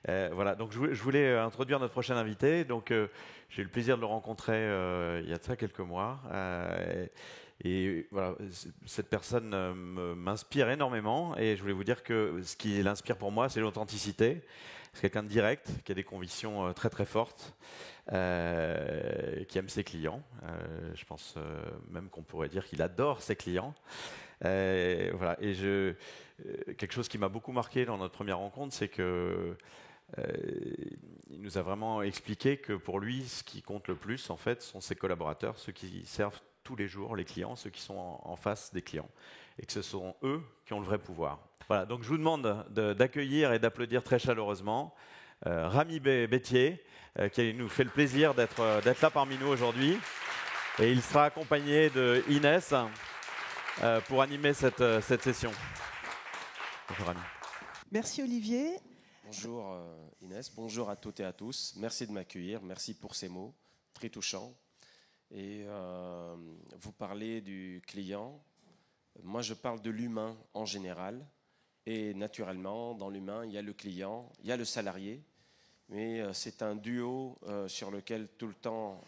Voilà, donc je voulais introduire notre prochain invité. Donc, j'ai eu le plaisir de le rencontrer il y a de ça quelques mois. Et voilà, cette personne m'inspire énormément. Et je voulais vous dire que ce qui l'inspire pour moi, c'est l'authenticité. C'est quelqu'un de direct, qui a des convictions très très fortes, qui aime ses clients. Je pense même qu'on pourrait dire qu'il adore ses clients. Voilà. Et quelque chose qui m'a beaucoup marqué dans notre première rencontre, c'est que il nous a vraiment expliqué que pour lui, ce qui compte le plus, en fait, sont ses collaborateurs, ceux qui servent tous les jours les clients, ceux qui sont en face des clients, et que ce sont eux qui ont le vrai pouvoir. Voilà, donc je vous demande d'accueillir et d'applaudir très chaleureusement Rami Bettier, qui nous fait le plaisir d'être là parmi nous aujourd'hui. Et il sera accompagné de Inès pour animer cette session. Bonjour Rami. Merci Olivier. Bonjour Inès, bonjour à toutes et à tous. Merci de m'accueillir, merci pour ces mots très touchants. Et vous parlez du client. Moi, je parle de l'humain en général. Et naturellement, dans l'humain, il y a le client, il y a le salarié. Mais c'est un duo sur lequel tout le temps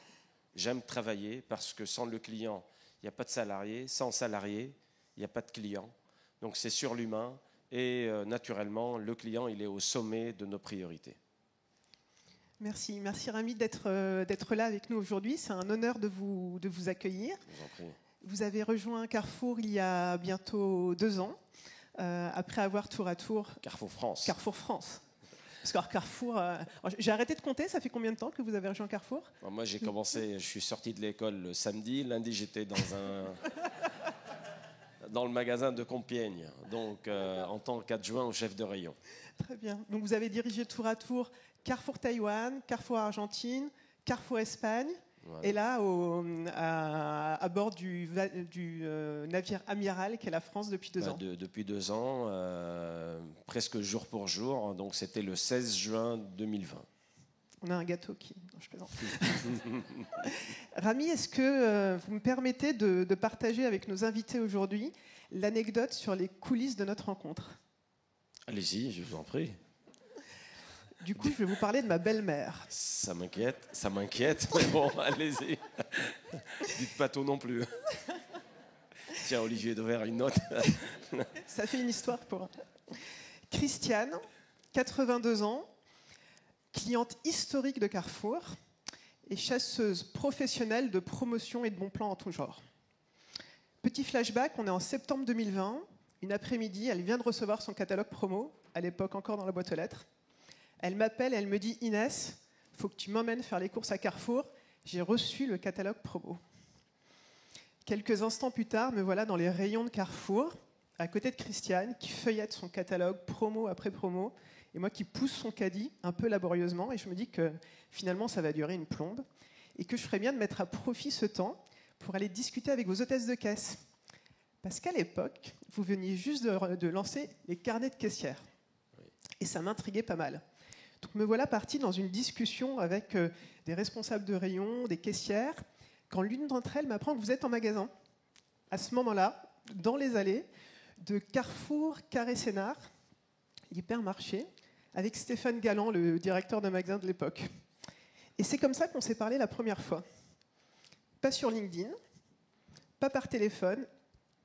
j'aime travailler parce que sans le client, il n'y a pas de salarié. Sans salarié, il n'y a pas de client. Donc c'est sur l'humain. Et naturellement, le client, il est au sommet de nos priorités. Merci Rami d'être là avec nous aujourd'hui. C'est un honneur de vous accueillir. Je vous en prie. Vous avez rejoint Carrefour il y a bientôt 2 ans, après avoir tour à tour... Carrefour France. Carrefour France. Parce que Carrefour... j'ai arrêté de compter, ça fait combien de temps que vous avez rejoint Carrefour ? Moi, j'ai commencé, je suis sorti de l'école le samedi. Lundi, j'étais dans le magasin de Compiègne, donc en tant qu'adjoint au chef de rayon. Très bien. Donc vous avez dirigé tour à tour Carrefour Taïwan, Carrefour Argentine, Carrefour Espagne, voilà. Et là à bord du navire amiral qu'est la France depuis 2 ans. Depuis 2 ans, presque jour pour jour, donc c'était le 16 juin 2020. On a un gâteau qui... Non, je plaisante. Rami, est-ce que vous me permettez de partager avec nos invités aujourd'hui l'anecdote sur les coulisses de notre rencontre ? Allez-y, je vous en prie. Du coup, je vais vous parler de ma belle-mère. Ça m'inquiète, mais bon, allez-y. Dites pas tout non plus. Tiens, Olivier Devers, une note. Ça fait une histoire pour... Christiane, 82 ans, cliente historique de Carrefour et chasseuse professionnelle de promotion et de bons plans en tout genre. Petit flashback, on est en septembre 2020. Une après-midi, elle vient de recevoir son catalogue promo, à l'époque encore dans la boîte aux lettres. Elle m'appelle et elle me dit « Inès, il faut que tu m'emmènes faire les courses à Carrefour. J'ai reçu le catalogue promo. » Quelques instants plus tard, me voilà dans les rayons de Carrefour, à côté de Christiane, qui feuillette son catalogue promo après promo, et moi qui pousse son caddie un peu laborieusement, et je me dis que finalement ça va durer une plombe, et que je ferais bien de mettre à profit ce temps pour aller discuter avec vos hôtesses de caisse. Parce qu'à l'époque, vous veniez juste de lancer les carnets de caissières. Et ça m'intriguait pas mal. Donc me voilà partie dans une discussion avec des responsables de rayon, des caissières, quand l'une d'entre elles m'apprend que vous êtes en magasin. À ce moment-là, dans les allées de Carrefour Carré Sénart, l'hypermarché, avec Stéphane Galland, le directeur de magasin de l'époque. Et c'est comme ça qu'on s'est parlé la première fois. Pas sur LinkedIn, pas par téléphone,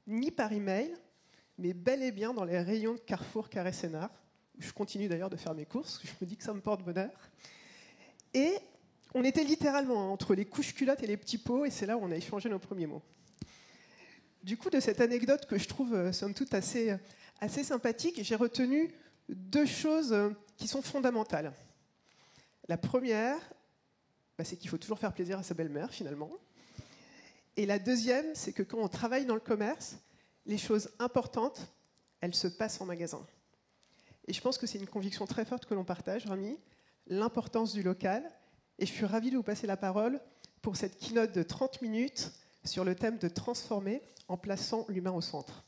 ni par email, mais bel et bien dans les rayons de Carrefour Carré Sénart. Je continue d'ailleurs de faire mes courses, je me dis que ça me porte bonheur. Et on était littéralement entre les couches culottes et les petits pots, et c'est là où on a échangé nos premiers mots. Du coup, de cette anecdote que je trouve, somme toute, assez sympathique, j'ai retenu 2 choses qui sont fondamentales. La première, c'est qu'il faut toujours faire plaisir à sa belle-mère, finalement. Et la deuxième, c'est que quand on travaille dans le commerce, les choses importantes, elles se passent en magasin. Et je pense que c'est une conviction très forte que l'on partage, Rami, l'importance du local. Et je suis ravie de vous passer la parole pour cette keynote de 30 minutes sur le thème de transformer en plaçant l'humain au centre.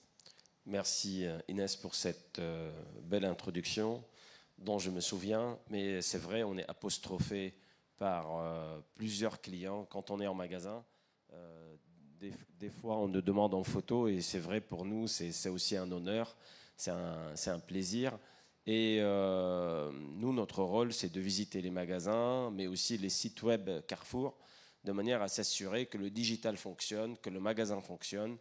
Merci Inès pour cette belle introduction dont je me souviens, mais c'est vrai, on est apostrophé par plusieurs clients quand on est en magasin. Des fois, on nous demande en photo, et c'est vrai pour nous, c'est aussi un honneur, c'est un plaisir. Et nous, notre rôle, c'est de visiter les magasins, mais aussi les sites web Carrefour, de manière à s'assurer que le digital fonctionne, que le magasin fonctionne,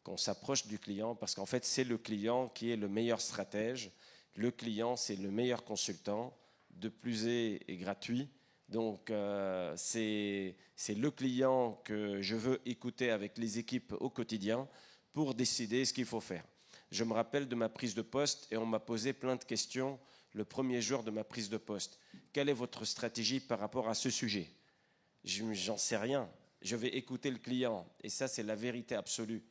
qu'on s'approche du client, parce qu'en fait, c'est le client qui est le meilleur stratège. Le client, c'est le meilleur consultant, de plus est gratuit. Donc, c'est le client que je veux écouter avec les équipes au quotidien pour décider ce qu'il faut faire. Je me rappelle de ma prise de poste et on m'a posé plein de questions le premier jour de ma prise de poste. Quelle est votre stratégie par rapport à ce sujet ? J'en sais rien. Je vais écouter le client. Et ça, c'est la vérité absolue.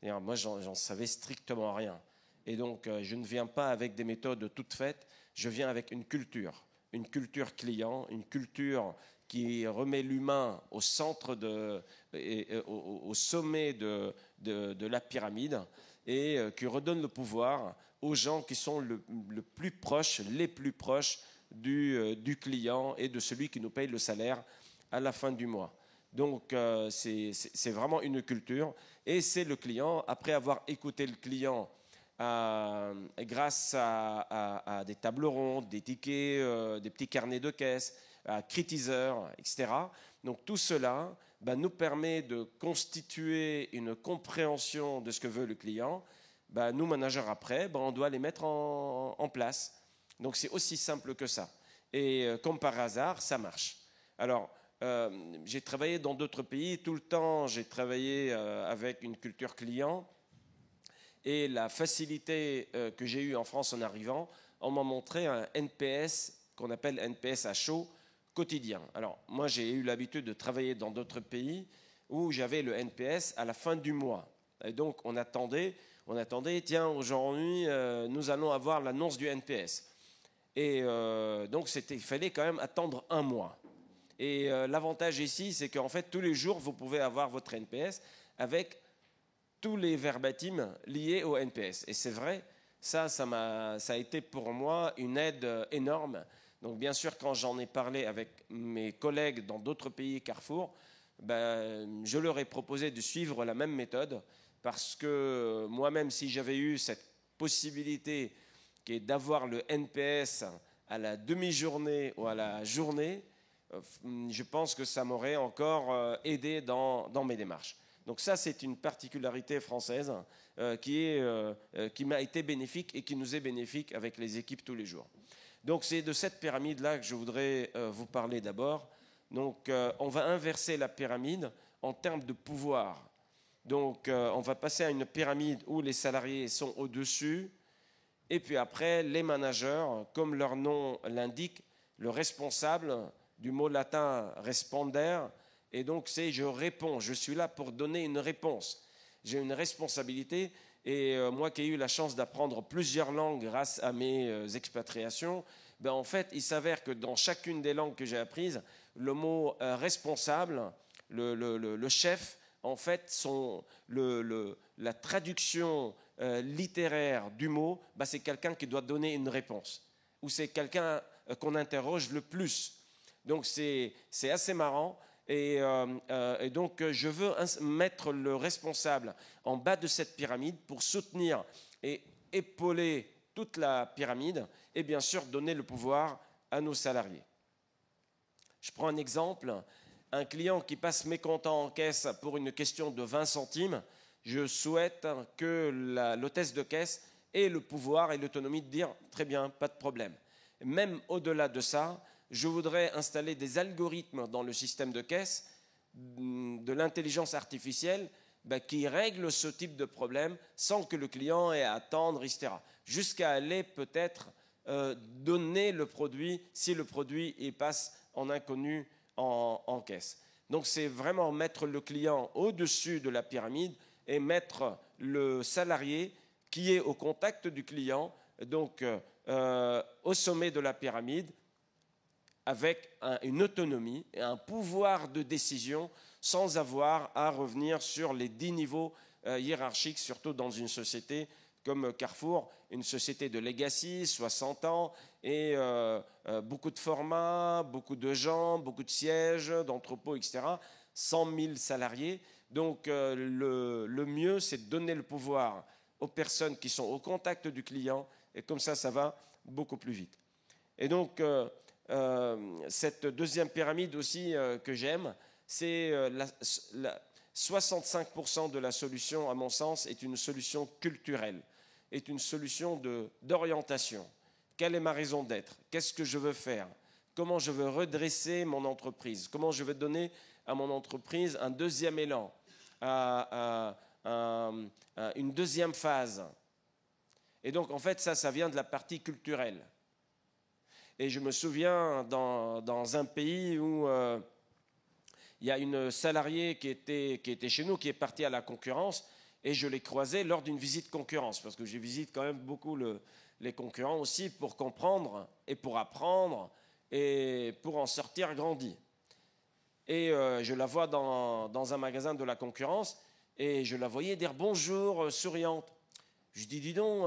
D'ailleurs, moi, j'en savais strictement rien. Et donc, je ne viens pas avec des méthodes toutes faites. Je viens avec une culture client, une culture qui remet l'humain au centre, au sommet de la pyramide et qui redonne le pouvoir aux gens qui sont les plus proches du client et de celui qui nous paye le salaire à la fin du mois. Donc, c'est vraiment une culture. Et c'est le client, après avoir écouté le client, grâce à des tables rondes, des tickets, des petits carnets de caisse, à Critiseur, etc. Donc tout cela nous permet de constituer une compréhension de ce que veut le client. Nous, managers, après, on doit les mettre en place. Donc c'est aussi simple que ça. Et comme par hasard, ça marche. Alors, j'ai travaillé dans d'autres pays. Tout le temps, j'ai travaillé avec une culture client. Et la facilité que j'ai eue en France en arrivant, on m'a montré un NPS qu'on appelle NPS à chaud quotidien. Alors, moi, j'ai eu l'habitude de travailler dans d'autres pays où j'avais le NPS à la fin du mois. Et donc, on attendait, tiens, aujourd'hui, nous allons avoir l'annonce du NPS. Et donc, il fallait quand même attendre un mois. Et l'avantage ici, c'est qu'en fait, tous les jours, vous pouvez avoir votre NPS avec tous les verbatims liés au NPS. Et c'est vrai, ça a été pour moi une aide énorme. Donc bien sûr, quand j'en ai parlé avec mes collègues dans d'autres pays Carrefour, je leur ai proposé de suivre la même méthode parce que moi-même, si j'avais eu cette possibilité qui est d'avoir le NPS à la demi-journée ou à la journée, je pense que ça m'aurait encore aidé dans mes démarches. Donc ça, c'est une particularité française qui m'a été bénéfique et qui nous est bénéfique avec les équipes tous les jours. Donc c'est de cette pyramide-là que je voudrais vous parler d'abord. Donc on va inverser la pyramide en termes de pouvoir. Donc on va passer à une pyramide où les salariés sont au-dessus et puis après les managers, comme leur nom l'indique, le responsable, du mot latin responder. Et donc, je réponds, je suis là pour donner une réponse. J'ai une responsabilité et moi qui ai eu la chance d'apprendre plusieurs langues grâce à mes expatriations, en fait, il s'avère que dans chacune des langues que j'ai apprises, le mot responsable, le chef, en fait, la traduction littéraire du mot, c'est quelqu'un qui doit donner une réponse. Ou c'est quelqu'un qu'on interroge le plus. Donc, c'est assez marrant. Et donc, je veux mettre le responsable en bas de cette pyramide pour soutenir et épauler toute la pyramide et bien sûr donner le pouvoir à nos salariés. Je prends un exemple. Un client qui passe mécontent en caisse pour une question de 20 centimes, je souhaite que l'hôtesse de caisse ait le pouvoir et l'autonomie de dire « très bien, pas de problème ». Même au-delà de ça, je voudrais installer des algorithmes dans le système de caisse, de l'intelligence artificielle, qui règlent ce type de problème sans que le client ait à attendre, etc. Jusqu'à aller peut-être donner le produit si le produit passe en inconnu en caisse. Donc c'est vraiment mettre le client au-dessus de la pyramide et mettre le salarié qui est au contact du client, donc au sommet de la pyramide, avec une autonomie et un pouvoir de décision sans avoir à revenir sur les 10 niveaux hiérarchiques, surtout dans une société comme Carrefour, une société de legacy, 60 ans, et beaucoup de formats, beaucoup de gens, beaucoup de sièges, d'entrepôts, etc., 100 000 salariés. Donc le mieux, c'est de donner le pouvoir aux personnes qui sont au contact du client, et comme ça va beaucoup plus vite. Et donc, cette deuxième pyramide aussi que j'aime, c'est 65% de la solution, à mon sens, est une solution culturelle, est une solution d'orientation. Quelle est ma raison d'être? Qu'est-ce que je veux faire? Comment je veux redresser mon entreprise? Comment je veux donner à mon entreprise un deuxième élan, une deuxième phase? Et donc, en fait, ça vient de la partie culturelle. Et je me souviens dans un pays où il y a une salariée qui était chez nous, qui est partie à la concurrence, et je l'ai croisée lors d'une visite concurrence, parce que je visite quand même beaucoup les concurrents aussi pour comprendre et pour apprendre et pour en sortir grandi. Et je la vois dans un magasin de la concurrence, et je la voyais dire bonjour, souriante. Je dis, dis donc,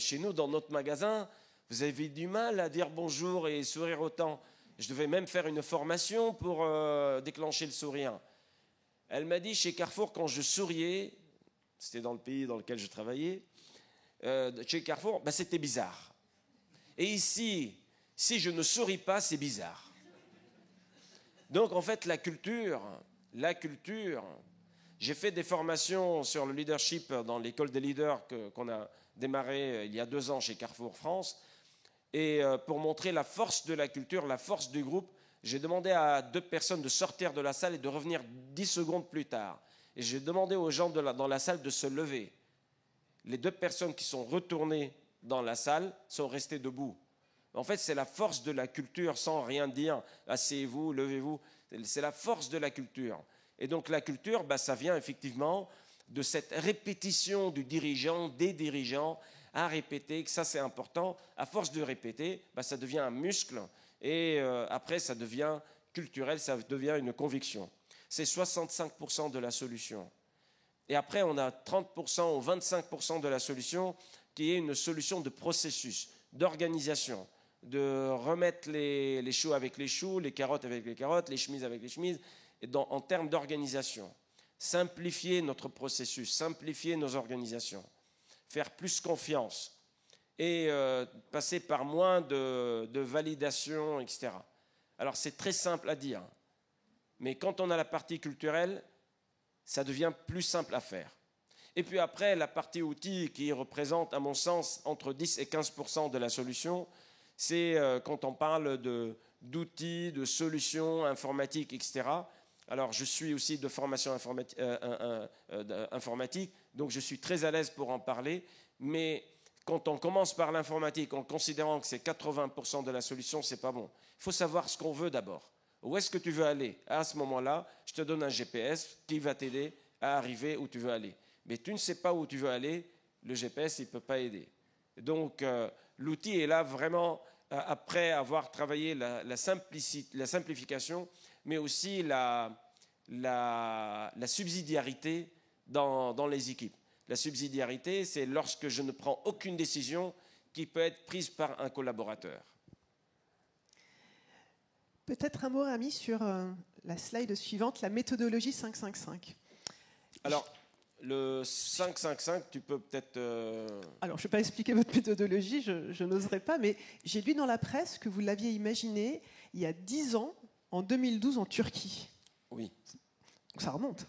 chez nous, dans notre magasin, vous avez du mal à dire bonjour et sourire autant. Je devais même faire une formation pour déclencher le sourire. Elle m'a dit, chez Carrefour, quand je souriais, c'était dans le pays dans lequel je travaillais, chez Carrefour, ben, c'était bizarre. Et ici, si je ne souris pas, c'est bizarre. Donc, en fait, la culture, j'ai fait des formations sur le leadership dans l'école des leaders qu'on a démarré il y a 2 ans chez Carrefour France. Et pour montrer la force de la culture, la force du groupe, j'ai demandé à 2 personnes de sortir de la salle et de revenir 10 secondes plus tard. Et j'ai demandé aux gens dans la salle de se lever. Les 2 personnes qui sont retournées dans la salle sont restées debout. En fait, c'est la force de la culture sans rien dire. Asseyez-vous, levez-vous. C'est la force de la culture. Et donc la culture, ça vient effectivement de cette répétition du dirigeant, des dirigeants, à répéter, que ça c'est important. À force de répéter, ça devient un muscle et après ça devient culturel, ça devient une conviction. C'est 65% de la solution. Et après on a 30% ou 25% de la solution qui est une solution de processus, d'organisation, de remettre les choux avec les choux, les carottes avec les carottes, les chemises avec les chemises, et en termes d'organisation. Simplifier notre processus, simplifier nos organisations. Faire plus confiance et passer par moins de validation, etc. Alors c'est très simple à dire, mais quand on a la partie culturelle, ça devient plus simple à faire. Et puis après, la partie outils qui représente, à mon sens, entre 10 et 15% de la solution, c'est quand on parle d'outils, de solutions informatiques, etc. Alors, je suis aussi de formation informatique, donc je suis très à l'aise pour en parler. Mais quand on commence par l'informatique en considérant que c'est 80% de la solution, c'est pas bon. Il faut savoir ce qu'on veut d'abord. Où est-ce que tu veux aller? À ce moment-là, je te donne un GPS qui va t'aider à arriver où tu veux aller. Mais tu ne sais pas où tu veux aller, le GPS, il ne peut pas aider. Donc, l'outil est là vraiment après avoir travaillé la simplification, mais aussi la subsidiarité dans les équipes. La subsidiarité, c'est lorsque je ne prends aucune décision qui peut être prise par un collaborateur. Peut-être un mot, Ami, sur la slide suivante, la méthodologie 5-5-5. Alors, le 5-5-5, tu peux peut-être... Alors, je ne vais pas expliquer votre méthodologie, je n'oserais pas, mais j'ai lu dans la presse que vous l'aviez imaginé il y a 10 ans, en 2012, en Turquie. Oui. Donc ça remonte.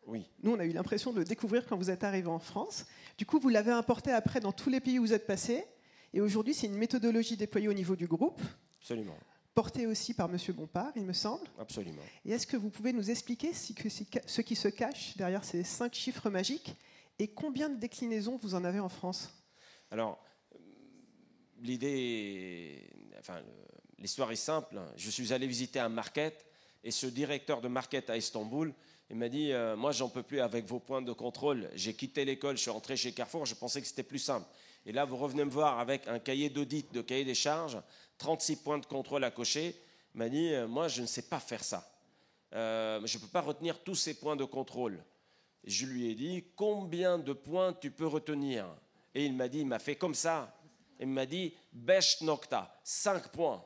Oui. Nous, on a eu l'impression de le découvrir quand vous êtes arrivé en France. Du coup, vous l'avez importé après dans tous les pays où vous êtes passé. Et aujourd'hui, c'est une méthodologie déployée au niveau du groupe. Absolument. Portée aussi par M. Bompard, il me semble. Absolument. Et est-ce que vous pouvez nous expliquer ce qui se cache derrière ces 5 chiffres magiques et combien de déclinaisons vous en avez en France? Alors, l'histoire est simple. Je suis allé visiter un market et ce directeur de market à Istanbul, il m'a dit moi, j'en peux plus avec vos points de contrôle. J'ai quitté l'école, je suis rentré chez Carrefour, je pensais que c'était plus simple. Et là, vous revenez me voir avec un cahier d'audit, de cahier des charges, 36 points de contrôle à cocher. Il m'a dit moi, je ne sais pas faire ça. Je ne peux pas retenir tous ces points de contrôle. Et je lui ai dit combien de points tu peux retenir? Et il m'a fait comme ça. Il m'a dit Beş nokta, 5 points.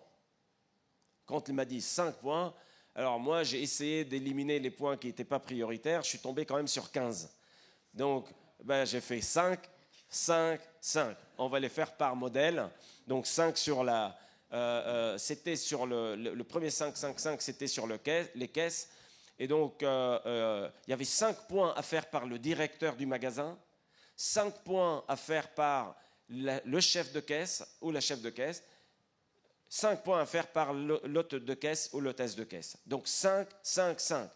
Quand il m'a dit 5 points, alors moi, j'ai essayé d'éliminer les points qui n'étaient pas prioritaires. Je suis tombé quand même sur 15. Donc, j'ai fait 5, 5, 5. On va les faire par modèle. Donc 5 sur la... c'était sur le premier 5, 5, 5, c'était sur les caisses. Et donc, il y avait 5 points à faire par le directeur du magasin, 5 points à faire par le chef de caisse ou la chef de caisse, 5 points à faire par l'hôte de caisse ou l'hôtesse de caisse. Donc 5, 5, 5.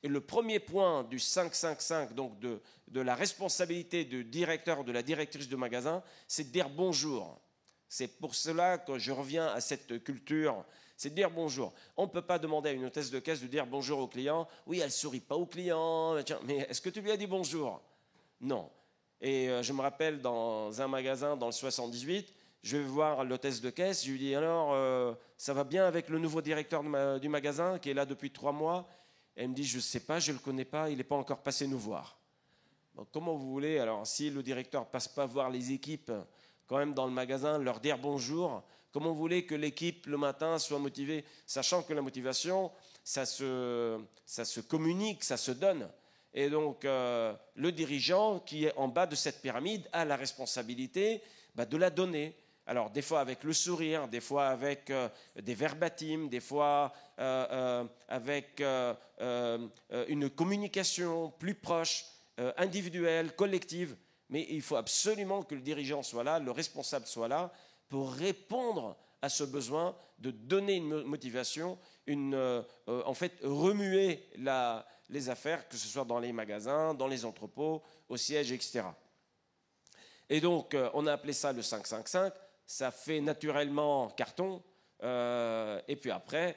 Et le premier point du 5, 5, 5, donc de la responsabilité du directeur ou de la directrice de magasin, c'est de dire bonjour. C'est pour cela que je reviens à cette culture, c'est de dire bonjour. On ne peut pas demander à une hôtesse de caisse de dire bonjour au client. Oui, elle ne sourit pas au client, mais est-ce que tu lui as dit bonjour? Non. Et je me rappelle dans un magasin dans le 78, je vais voir l'hôtesse de caisse, je lui dis alors, ça va bien avec le nouveau directeur du magasin qui est là depuis 3 mois? Elle me dit, je ne sais pas, je ne le connais pas, il n'est pas encore passé nous voir. Donc, comment vous voulez, alors si le directeur ne passe pas voir les équipes quand même dans le magasin, leur dire bonjour, comment vous voulez que l'équipe le matin soit motivée, sachant que la motivation, ça se communique, ça se donne. Et donc, le dirigeant qui est en bas de cette pyramide a la responsabilité de la donner. Alors, des fois avec le sourire, des fois avec des verbatims, des fois avec une communication plus proche, individuelle, collective. Mais il faut absolument que le dirigeant soit là, le responsable soit là, pour répondre à ce besoin de donner une motivation, en fait, remuer les affaires, que ce soit dans les magasins, dans les entrepôts, au siège, etc. Et donc, on a appelé ça le 5-5-5. Ça fait naturellement carton. Et puis après,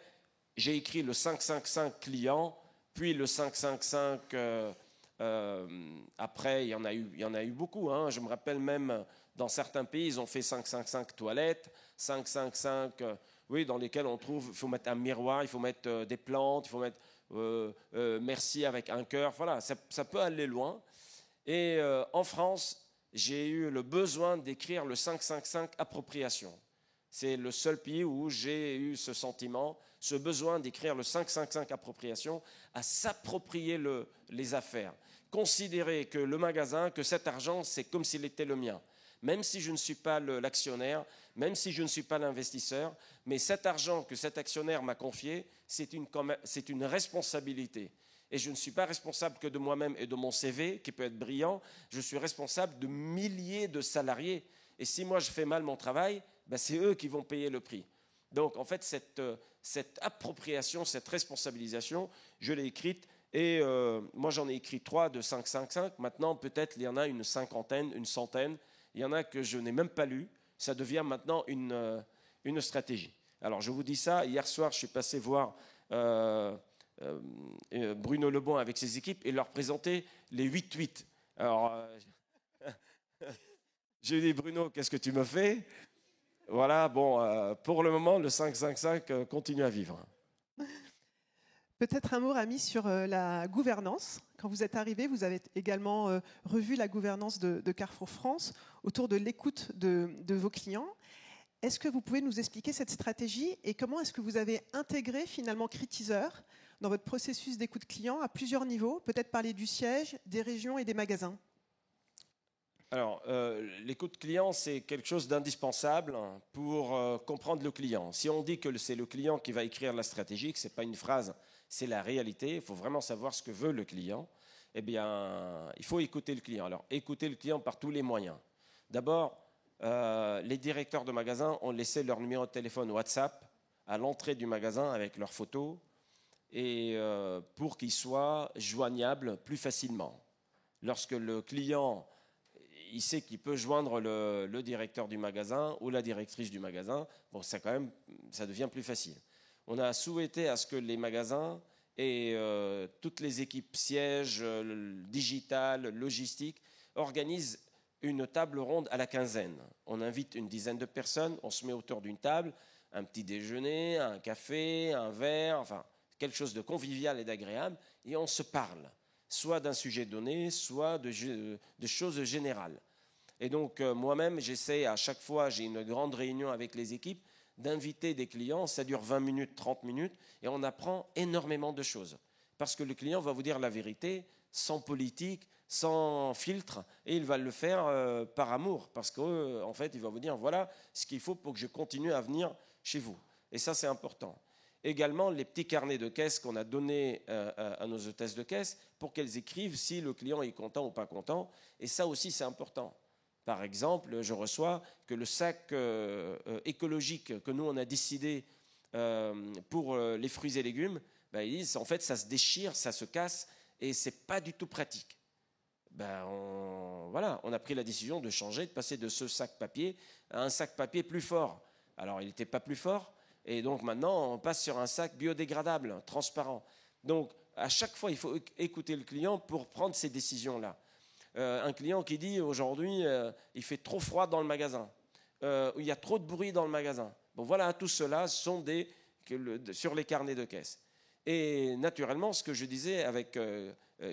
j'ai écrit le 5-5-5 client, puis le 5-5-5... après, il y en a eu beaucoup. Hein. Je me rappelle même, dans certains pays, ils ont fait 5-5-5 toilettes, 5-5-5, oui, dans lesquels on trouve, il faut mettre un miroir, il faut mettre des plantes, il faut mettre merci avec un cœur. Voilà, ça peut aller loin. Et en France, j'ai eu le besoin d'écrire le 5-5-5 appropriation. C'est le seul pays où j'ai eu ce sentiment, ce besoin d'écrire le 5-5-5 appropriation, à s'approprier les affaires. Considérer que le magasin, que cet argent, c'est comme s'il était le mien. Même si je ne suis pas l'actionnaire, même si je ne suis pas l'investisseur, mais cet argent que cet actionnaire m'a confié, c'est une responsabilité. Et je ne suis pas responsable que de moi-même et de mon CV, qui peut être brillant, je suis responsable de milliers de salariés. Et si moi je fais mal mon travail, c'est eux qui vont payer le prix. Donc en fait, cette appropriation, cette responsabilisation, je l'ai écrite. Et moi, j'en ai écrit 3 de 5-5-5. Maintenant, peut-être, il y en a une cinquantaine, une centaine. Il y en a que je n'ai même pas lu. Ça devient maintenant une stratégie. Alors, je vous dis ça. Hier soir, je suis passé voir Bruno Lebon avec ses équipes et leur présenter les 8-8. Alors, j'ai dit, Bruno, qu'est-ce que tu me fais? Voilà, bon, pour le moment, le 5-5-5 continue à vivre. Peut-être un mot, Rami, sur la gouvernance. Quand vous êtes arrivé, vous avez également revu la gouvernance de Carrefour France autour de l'écoute de vos clients. Est-ce que vous pouvez nous expliquer cette stratégie et comment est-ce que vous avez intégré finalement Critiseur dans votre processus d'écoute client à plusieurs niveaux, peut-être parler du siège, des régions et des magasins? Alors, l'écoute client, c'est quelque chose d'indispensable pour comprendre le client. Si on dit que c'est le client qui va écrire la stratégie, que ce n'est pas une phrase, c'est la réalité, il faut vraiment savoir ce que veut le client, eh bien, il faut écouter le client. Alors, écouter le client par tous les moyens. D'abord, les directeurs de magasins ont laissé leur numéro de téléphone WhatsApp à l'entrée du magasin avec leurs photos et pour qu'ils soient joignables plus facilement. Lorsque le client il sait qu'il peut joindre le directeur du magasin ou la directrice du magasin, bon, ça devient plus facile. On a souhaité à ce que les magasins et toutes les équipes sièges, digitales, logistiques, organisent une table ronde à la quinzaine. On invite une dizaine de personnes, on se met autour d'une table, un petit déjeuner, un café, un verre, enfin quelque chose de convivial et d'agréable, et on se parle, soit d'un sujet donné, soit de choses générales. Et donc moi-même, j'essaie à chaque fois, j'ai une grande réunion avec les équipes, d'inviter des clients, ça dure 20 minutes, 30 minutes, et on apprend énormément de choses. Parce que le client va vous dire la vérité, sans politique, sans filtre, et il va le faire par amour, parce qu'en fait, il va vous dire, voilà ce qu'il faut pour que je continue à venir chez vous. Et ça, c'est important. Également, les petits carnets de caisse qu'on a donnés à nos hôtesses de caisse pour qu'elles écrivent si le client est content ou pas content. Et ça aussi, c'est important. Par exemple, je reçois que le sac écologique que nous, on a décidé pour les fruits et légumes, ben, ils disent, en fait, ça se déchire, ça se casse, et ce n'est pas du tout pratique. Ben, on a pris la décision de changer, de passer de ce sac papier à un sac papier plus fort. Alors, il n'était pas plus fort, et donc maintenant, on passe sur un sac biodégradable, transparent. Donc, à chaque fois, il faut écouter le client pour prendre ces décisions-là. Un client qui dit, aujourd'hui, il fait trop froid dans le magasin, il y a trop de bruit dans le magasin. Bon, voilà, tout cela sont sur les carnets de caisse. Et naturellement, ce que je disais avec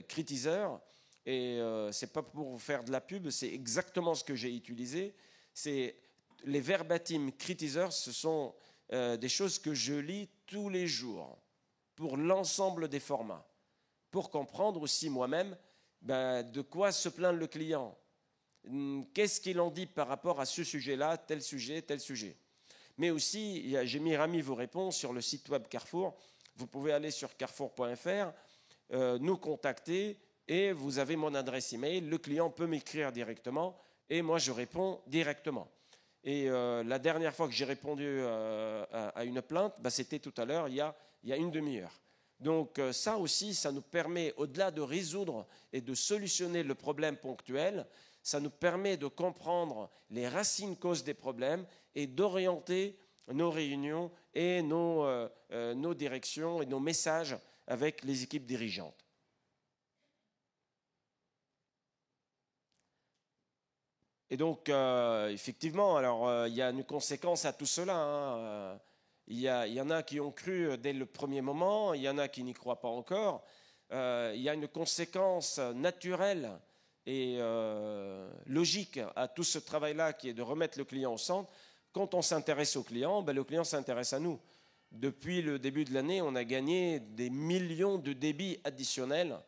Critizer, et c'est pas pour faire de la pub, c'est exactement ce que j'ai utilisé, c'est les verbatim Critizer, ce sont des choses que je lis tous les jours pour l'ensemble des formats, pour comprendre aussi moi-même de quoi se plaint le client, qu'est-ce qu'il en dit par rapport à ce sujet-là, tel sujet, tel sujet. Mais aussi, j'ai mis Rami vous répond sur le site web Carrefour. Vous pouvez aller sur carrefour.fr, nous contacter, et vous avez mon adresse email. Le client peut m'écrire directement et moi je réponds directement. Et la dernière fois que j'ai répondu à une plainte, c'était tout à l'heure, il y a une demi-heure. Donc ça aussi, ça nous permet, au-delà de résoudre et de solutionner le problème ponctuel, ça nous permet de comprendre les racines causes des problèmes et d'orienter nos réunions et nos directions et nos messages avec les équipes dirigeantes. Et donc, effectivement, alors il y a une conséquence à tout cela. Hein. Il y en a qui ont cru dès le premier moment, il y en a qui n'y croient pas encore. Il y a une conséquence naturelle et logique à tout ce travail-là qui est de remettre le client au centre. Quand on s'intéresse au client, le client s'intéresse à nous. Depuis le début de l'année, on a gagné des millions de débits additionnels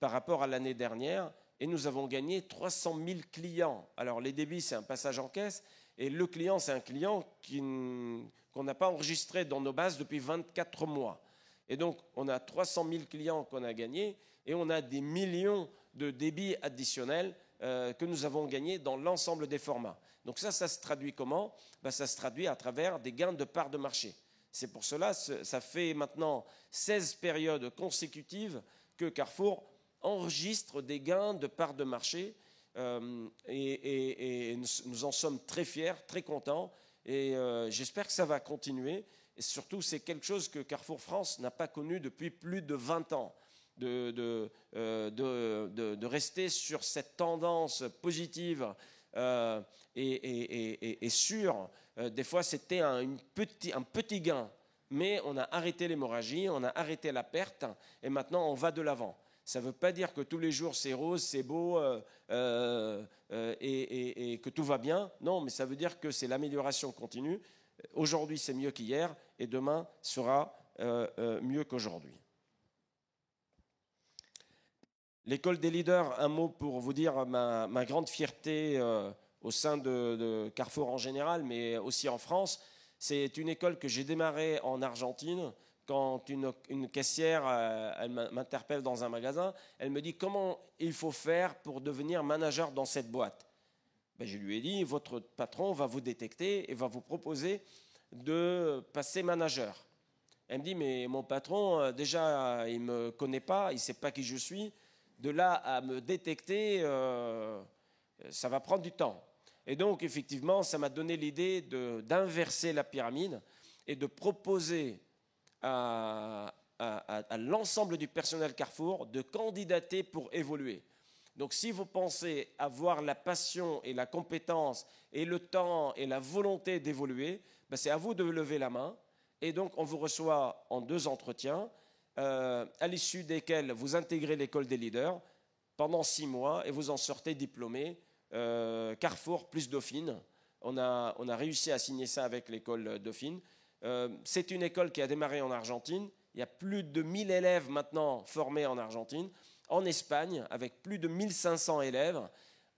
par rapport à l'année dernière. Et nous avons gagné 300 000 clients. Alors les débits, c'est un passage en caisse. Et le client, c'est un client qu'on n'a pas enregistré dans nos bases depuis 24 mois. Et donc, on a 300 000 clients qu'on a gagnés et on a des millions de débits additionnels que nous avons gagnés dans l'ensemble des formats. Donc ça se traduit comment ? Ça se traduit à travers des gains de part de marché. C'est pour cela, ça fait maintenant 16 périodes consécutives que Carrefour enregistre des gains de part de marché et nous en sommes très fiers, très contents et j'espère que ça va continuer. Et surtout, c'est quelque chose que Carrefour France n'a pas connu depuis plus de 20 ans, de rester sur cette tendance positive et sûre. Des fois, c'était un petit gain, mais on a arrêté l'hémorragie, on a arrêté la perte et maintenant on va de l'avant. Ça ne veut pas dire que tous les jours c'est rose, c'est beau et que tout va bien. Non, mais ça veut dire que c'est l'amélioration continue. Aujourd'hui, c'est mieux qu'hier et demain sera mieux qu'aujourd'hui. L'école des leaders, un mot pour vous dire ma grande fierté au sein de Carrefour en général, mais aussi en France. C'est une école que j'ai démarrée en Argentine. Quand une caissière elle m'interpelle dans un magasin, elle me dit comment il faut faire pour devenir manager dans cette boîte. Je lui ai dit, votre patron va vous détecter et va vous proposer de passer manager. Elle me dit, mais mon patron, déjà, il ne me connaît pas, il ne sait pas qui je suis. De là à me détecter, ça va prendre du temps. Et donc, effectivement, ça m'a donné l'idée d'inverser la pyramide et de proposer à l'ensemble du personnel Carrefour de candidater pour évoluer. Donc si vous pensez avoir la passion et la compétence et le temps et la volonté d'évoluer, c'est à vous de lever la main. Et donc on vous reçoit en 2 entretiens, à l'issue desquels vous intégrez l'école des leaders pendant 6 mois et vous en sortez diplômé Carrefour plus Dauphine. On a réussi à signer ça avec l'école Dauphine. C'est une école qui a démarré en Argentine. Il y a plus de 1000 élèves maintenant formés en Argentine. en Espagne, avec plus de 1500 élèves.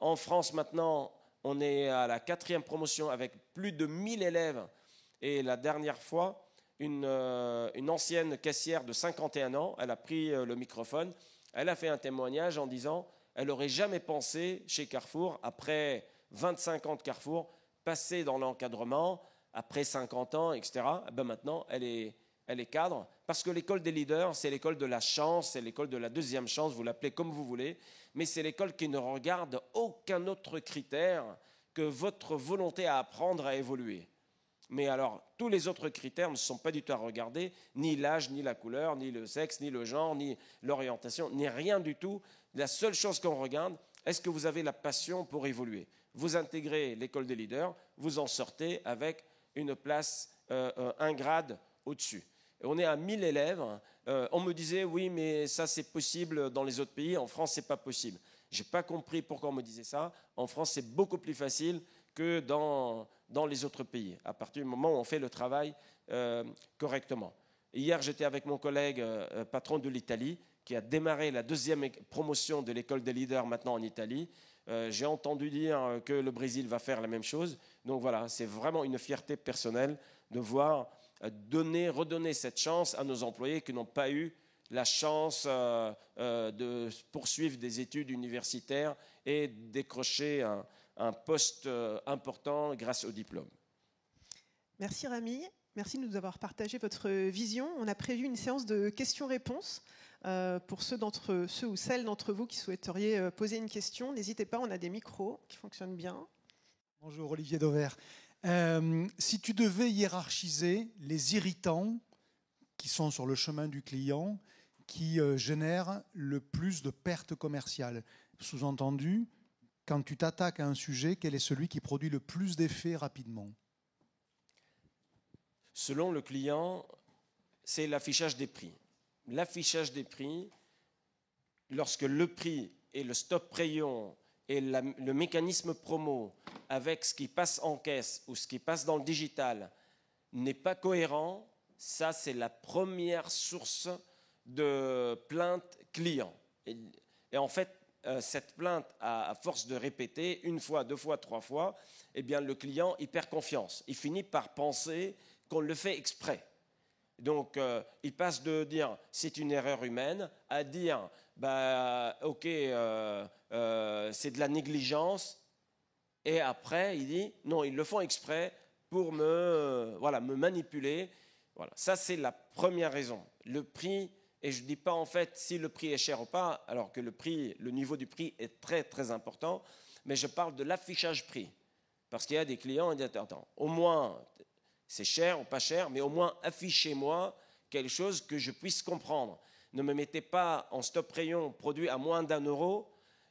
En France, maintenant, on est à la 4e promotion avec plus de 1000 élèves. Et la dernière fois, une ancienne caissière de 51 ans, elle a pris le microphone, elle a fait un témoignage en disant elle n'aurait jamais pensé chez Carrefour, après 25 ans de Carrefour, passer dans l'encadrement, après 50 ans, etc. Ben maintenant, elle est cadre, parce que l'école des leaders, c'est l'école de la chance, c'est l'école de la deuxième chance, vous l'appelez comme vous voulez, mais c'est l'école qui ne regarde aucun autre critère que votre volonté à apprendre, à évoluer. Mais alors, tous les autres critères ne sont pas du tout à regarder, ni l'âge, ni la couleur, ni le sexe, ni le genre, ni l'orientation, ni rien du tout. La seule chose qu'on regarde, est-ce que vous avez la passion pour évoluer? Vous intégrez l'école des leaders, vous en sortez avec une place, un grade au-dessus. Et on est à 1000 élèves. On me disait, oui, mais ça c'est possible dans les autres pays, en France c'est pas possible. Je n'ai pas compris pourquoi on me disait ça. En France c'est beaucoup plus facile que dans les autres pays, à partir du moment où on fait le travail correctement. Hier, j'étais avec mon collègue patron de l'Italie, qui a démarré la 2e promotion de l'école des leaders maintenant en Italie. J'ai entendu dire que le Brésil va faire la même chose. Donc voilà, c'est vraiment une fierté personnelle de voir redonner cette chance à nos employés qui n'ont pas eu la chance de poursuivre des études universitaires et décrocher un poste important grâce au diplôme. Merci Rami, merci de nous avoir partagé votre vision. On a prévu une séance de questions-réponses pour ceux ou celles d'entre vous qui souhaiteriez poser une question. N'hésitez pas, on a des micros qui fonctionnent bien. Bonjour Olivier Dauvert. Si tu devais hiérarchiser les irritants qui sont sur le chemin du client, qui génèrent le plus de pertes commerciales, sous-entendu, quand tu t'attaques à un sujet, quel est celui qui produit le plus d'effets rapidement? Selon le client, c'est l'affichage des prix. L'affichage des prix, lorsque le prix et le stop rayon et le mécanisme promo avec ce qui passe en caisse ou ce qui passe dans le digital n'est pas cohérent, ça c'est la première source de plainte client. Et en fait, cette plainte, à force de répéter, une fois, deux fois, trois fois, eh bien, le client il perd confiance. Il finit par penser qu'on le fait exprès. Donc, il passe de dire c'est une erreur humaine à dire bah, ok, c'est de la négligence. Et après, il dit non, ils le font exprès pour me manipuler. Voilà. Ça, c'est la première raison. Le prix, et je ne dis pas en fait si le prix est cher ou pas, alors que le niveau du prix est très très important, mais je parle de l'affichage prix. Parce qu'il y a des clients qui disent attends, au moins c'est cher ou pas cher, mais au moins affichez-moi quelque chose que je puisse comprendre. Ne me mettez pas en stop rayon produit à moins d'1 euro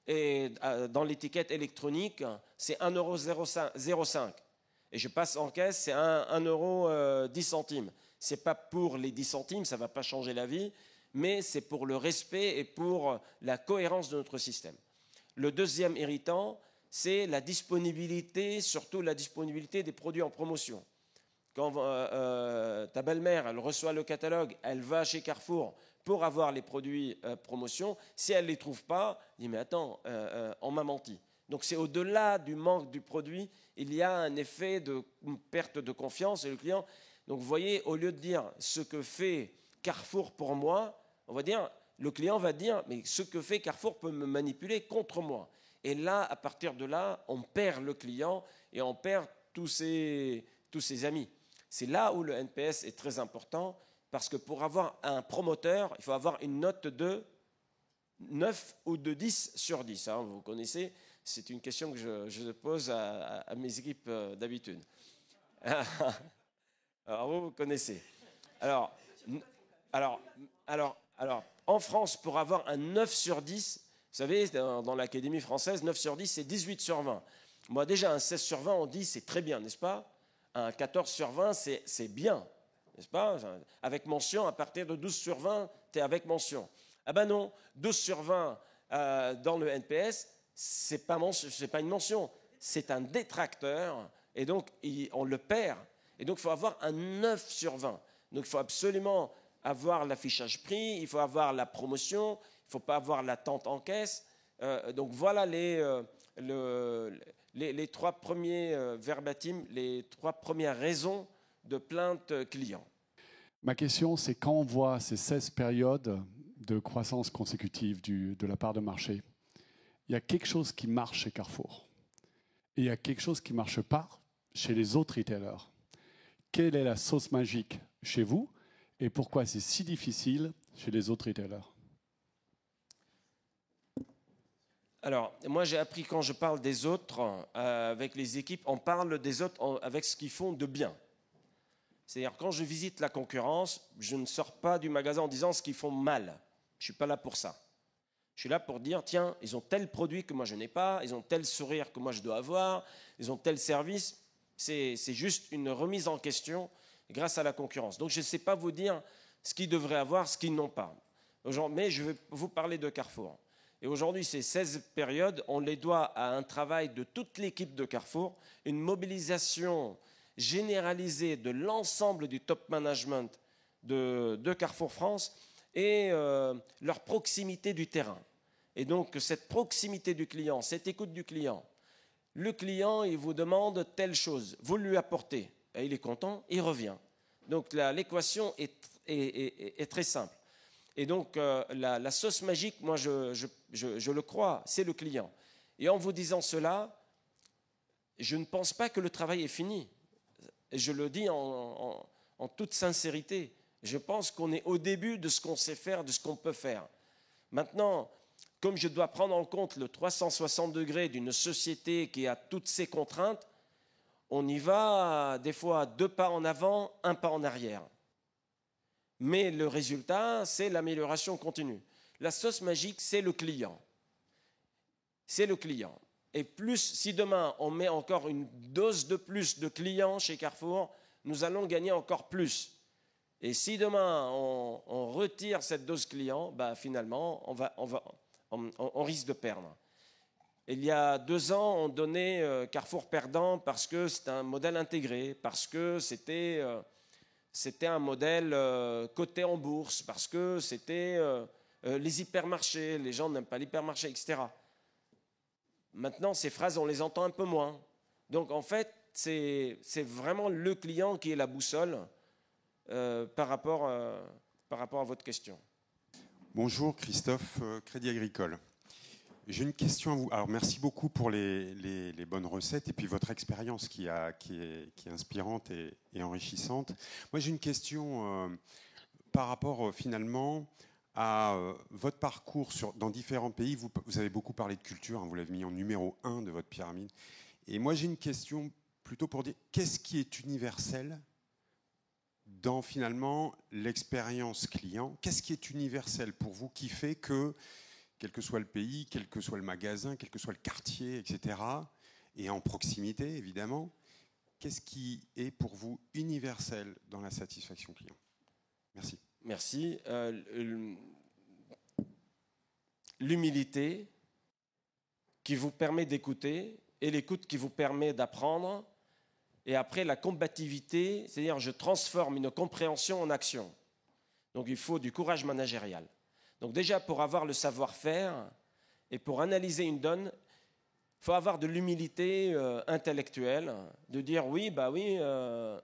et dans l'étiquette électronique, c'est 1,05 €. Et je passe en caisse, c'est 1,10 €. Ce n'est pas pour les 10 centimes, ça ne va pas changer la vie, mais c'est pour le respect et pour la cohérence de notre système. Le deuxième irritant, c'est la disponibilité, surtout la disponibilité des produits en promotion. Quand ta belle-mère, elle reçoit le catalogue, elle va chez Carrefour pour avoir les produits promotion. Si elle ne les trouve pas, elle dit mais attends, on m'a menti. Donc c'est au-delà du manque du produit, il y a un effet de perte de confiance et le client. Donc vous voyez, au lieu de dire ce que fait Carrefour pour moi, le client va dire mais ce que fait Carrefour peut me manipuler contre moi. Et là, à partir de là, on perd le client et on perd tous ses amis. C'est là où le NPS est très important, parce que pour avoir un promoteur, il faut avoir une note de 9 ou de 10 sur 10. Hein, vous connaissez, c'est une question que je pose à mes équipes d'habitude. Alors, vous connaissez. Alors, en France, pour avoir un 9 sur 10, vous savez, dans l'Académie française, 9 sur 10, c'est 18 sur 20. Moi, déjà, un 16 sur 20, on dit c'est très bien, n'est-ce pas? Un 14 sur 20, c'est bien, n'est-ce pas? Avec mention, à partir de 12 sur 20, tu es avec mention. Ah ben non, 12 sur 20 dans le NPS, c'est pas une mention, c'est un détracteur, et donc on le perd. Et donc il faut avoir un 9 sur 20. Donc il faut absolument avoir l'affichage prix, il faut avoir la promotion, il ne faut pas avoir l'attente en caisse. Donc voilà les trois premiers verbatim, les trois premières raisons de plainte client. Ma question, c'est quand on voit ces 16 périodes de croissance consécutive de la part de marché, il y a quelque chose qui marche chez Carrefour et il y a quelque chose qui ne marche pas chez les autres retailers. Quelle est la sauce magique chez vous et pourquoi c'est si difficile chez les autres retailers? Alors, moi j'ai appris quand je parle des autres, avec les équipes, on parle des autres avec ce qu'ils font de bien. C'est-à-dire quand je visite la concurrence, je ne sors pas du magasin en disant ce qu'ils font mal. Je ne suis pas là pour ça. Je suis là pour dire, tiens, ils ont tel produit que moi je n'ai pas, ils ont tel sourire que moi je dois avoir, ils ont tel service. C'est juste une remise en question grâce à la concurrence. Donc je ne sais pas vous dire ce qu'ils devraient avoir, ce qu'ils n'ont pas. Mais je vais vous parler de Carrefour. Et aujourd'hui, ces 16 périodes, on les doit à un travail de toute l'équipe de Carrefour, une mobilisation généralisée de l'ensemble du top management de Carrefour France et leur proximité du terrain. Et donc cette proximité du client, cette écoute du client, le client, il vous demande telle chose, vous lui apportez, et il est content, il revient. Donc l'équation est très simple. Et donc la sauce magique, moi je le crois, c'est le client. Et en vous disant cela, je ne pense pas que le travail est fini. Et je le dis en toute sincérité. Je pense qu'on est au début de ce qu'on sait faire, de ce qu'on peut faire. Maintenant, comme je dois prendre en compte le 360 degrés d'une société qui a toutes ses contraintes, on y va des fois 2 pas en avant, 1 pas en arrière. Mais le résultat, c'est l'amélioration continue. La sauce magique, c'est le client. C'est le client. Et plus, si demain, on met encore une dose de plus de clients chez Carrefour, nous allons gagner encore plus. Et si demain, on retire cette dose client, bah, finalement, on risque de perdre. Il y a 2 ans, on donnait Carrefour perdant parce que c'était un modèle intégré, parce que c'était un modèle coté en bourse, parce que c'était les hypermarchés, les gens n'aiment pas l'hypermarché, etc. Maintenant, ces phrases, on les entend un peu moins. Donc, en fait, c'est vraiment le client qui est la boussole par rapport à votre question. Bonjour, Christophe, Crédit Agricole. J'ai une question à vous. Alors, merci beaucoup pour les bonnes recettes et puis votre expérience qui est inspirante et enrichissante. Moi, j'ai une question par rapport finalement à votre parcours dans différents pays. Vous avez beaucoup parlé de culture, hein, vous l'avez mis en numéro 1 de votre pyramide. Et moi, j'ai une question plutôt pour dire, qu'est-ce qui est universel dans finalement l'expérience client? Qu'est-ce qui est universel pour vous qui fait que, quel que soit le pays, quel que soit le magasin, quel que soit le quartier, etc., et en proximité, évidemment, qu'est-ce qui est pour vous universel dans la satisfaction client? Merci. Merci. L'humilité qui vous permet d'écouter et l'écoute qui vous permet d'apprendre. Et après, la combativité, c'est-à-dire je transforme une compréhension en action. Donc il faut du courage managérial. Donc déjà, pour avoir le savoir-faire et pour analyser une donne, il faut avoir de l'humilité intellectuelle, de dire oui, je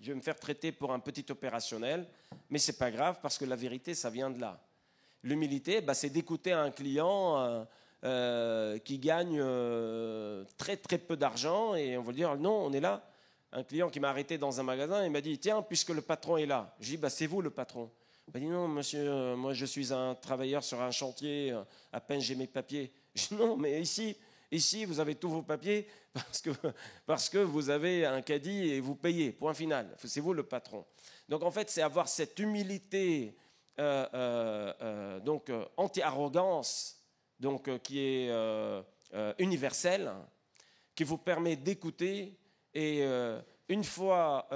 vais me faire traiter pour un petit opérationnel, mais ce n'est pas grave parce que la vérité, ça vient de là. L'humilité, c'est d'écouter un client qui gagne très très peu d'argent et on va lui dire non, on est là. Un client qui m'a arrêté dans un magasin, il m'a dit tiens, puisque le patron est là. Je dis c'est vous le patron. Il m'a dit non monsieur, moi je suis un travailleur sur un chantier, à peine j'ai mes papiers. Je dis non, mais ici vous avez tous vos papiers parce que vous avez un caddie et vous payez, point final. C'est vous le patron. Donc en fait c'est avoir cette humilité, donc anti-arrogance, donc qui est universelle, qui vous permet d'écouter. Et une fois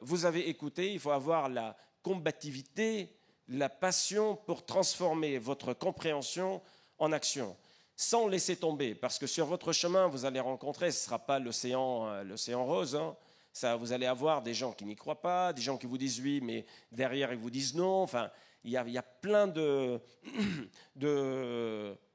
vous avez écouté, il faut avoir la combativité, la passion pour transformer votre compréhension en action, sans laisser tomber. Parce que sur votre chemin, vous allez rencontrer, ce ne sera pas l'océan rose, hein, Ça, vous allez avoir des gens qui n'y croient pas, des gens qui vous disent oui, mais derrière ils vous disent non. Enfin, il y a plein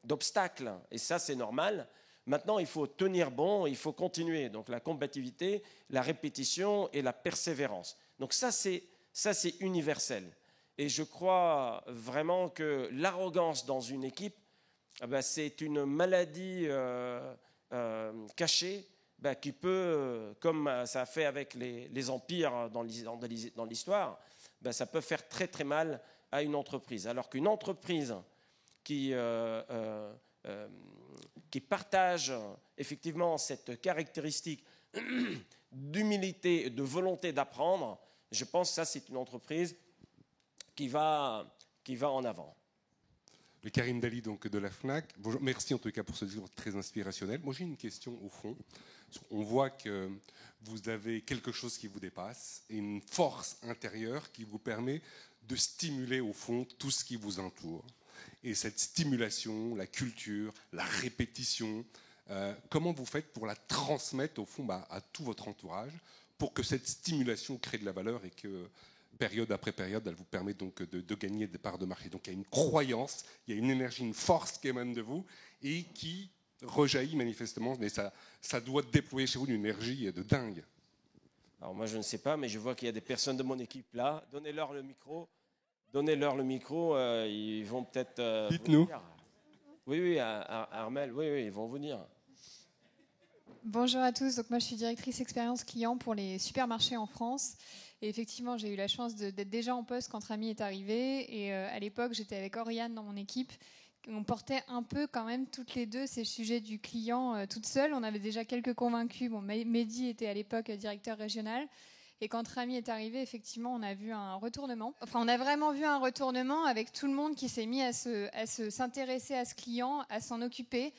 d'obstacles, et ça c'est normal. Maintenant, il faut tenir bon, il faut continuer. Donc la combativité, la répétition et la persévérance. Donc ça c'est universel. Et je crois vraiment que l'arrogance dans une équipe, c'est une maladie cachée qui peut, comme ça a fait avec les empires dans l'histoire, ça peut faire très très mal à une entreprise. Alors qu'une entreprise qui partage effectivement cette caractéristique d'humilité et de volonté d'apprendre, je pense que ça c'est une entreprise qui va en avant. Karim Dali donc, de la FNAC. Bonjour, merci en tout cas pour ce discours très inspirationnel. Moi j'ai une question au fond. On voit que vous avez quelque chose qui vous dépasse et une force intérieure qui vous permet de stimuler au fond tout ce qui vous entoure. Et cette stimulation, la culture, la répétition, comment vous faites pour la transmettre au fond à tout votre entourage pour que cette stimulation crée de la valeur et que période après période, elle vous permet donc de gagner des parts de marché. Donc il y a une croyance, il y a une énergie, une force qui émane de vous et qui rejaillit manifestement, mais ça doit déployer chez vous une énergie de dingue. Alors moi je ne sais pas, mais je vois qu'il y a des personnes de mon équipe là. Donnez-leur le micro, ils vont peut-être... Dites-nous. Oui, Armel, oui, ils vont vous dire. Bonjour à tous, donc moi je suis directrice expérience client pour les supermarchés en France. Et effectivement, j'ai eu la chance d'être déjà en poste quand Rami est arrivé. Et à l'époque, j'étais avec Oriane dans mon équipe. On portait un peu quand même toutes les deux ces sujets du client toute seule. On avait déjà quelques convaincus. Bon, Mehdi était à l'époque directeur régional. Et quand Rami est arrivé, effectivement, on a vu un retournement. Enfin, on a vraiment vu un retournement avec tout le monde qui s'est mis à s'intéresser à ce client, à s'en occuper.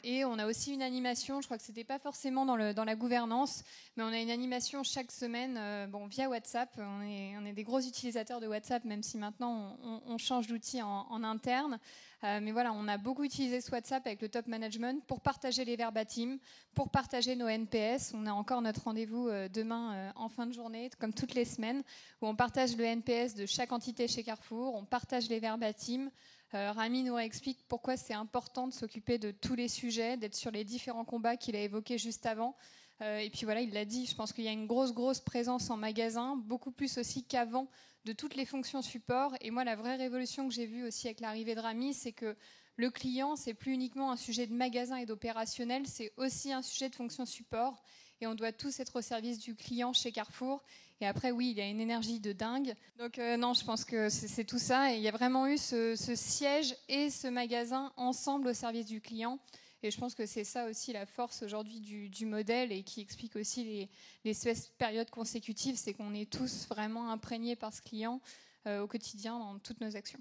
Et on a aussi une animation, je crois que c'était pas forcément dans la gouvernance, mais on a une animation chaque semaine via WhatsApp. On est des gros utilisateurs de WhatsApp, même si maintenant on change d'outil en interne. Mais voilà, on a beaucoup utilisé ce WhatsApp avec le top management pour partager les verbatims, pour partager nos NPS. On a encore notre rendez-vous demain en fin de journée, comme toutes les semaines, où on partage le NPS de chaque entité chez Carrefour, on partage les verbatims. Rami nous explique pourquoi c'est important de s'occuper de tous les sujets, d'être sur les différents combats qu'il a évoqués juste avant. Et puis voilà, il l'a dit, je pense qu'il y a une grosse présence en magasin, beaucoup plus aussi qu'avant, de toutes les fonctions support. Et moi, la vraie révolution que j'ai vue aussi avec l'arrivée de Rami, c'est que le client, c'est plus uniquement un sujet de magasin et d'opérationnel, c'est aussi un sujet de fonction support. Et on doit tous être au service du client chez Carrefour. Et après, oui, il y a une énergie de dingue. Donc non, je pense que c'est tout ça. Et il y a vraiment eu ce siège et ce magasin ensemble au service du client. Et je pense que c'est ça aussi la force aujourd'hui du modèle et qui explique aussi les 16 périodes consécutives. C'est qu'on est tous vraiment imprégnés par ce client au quotidien dans toutes nos actions.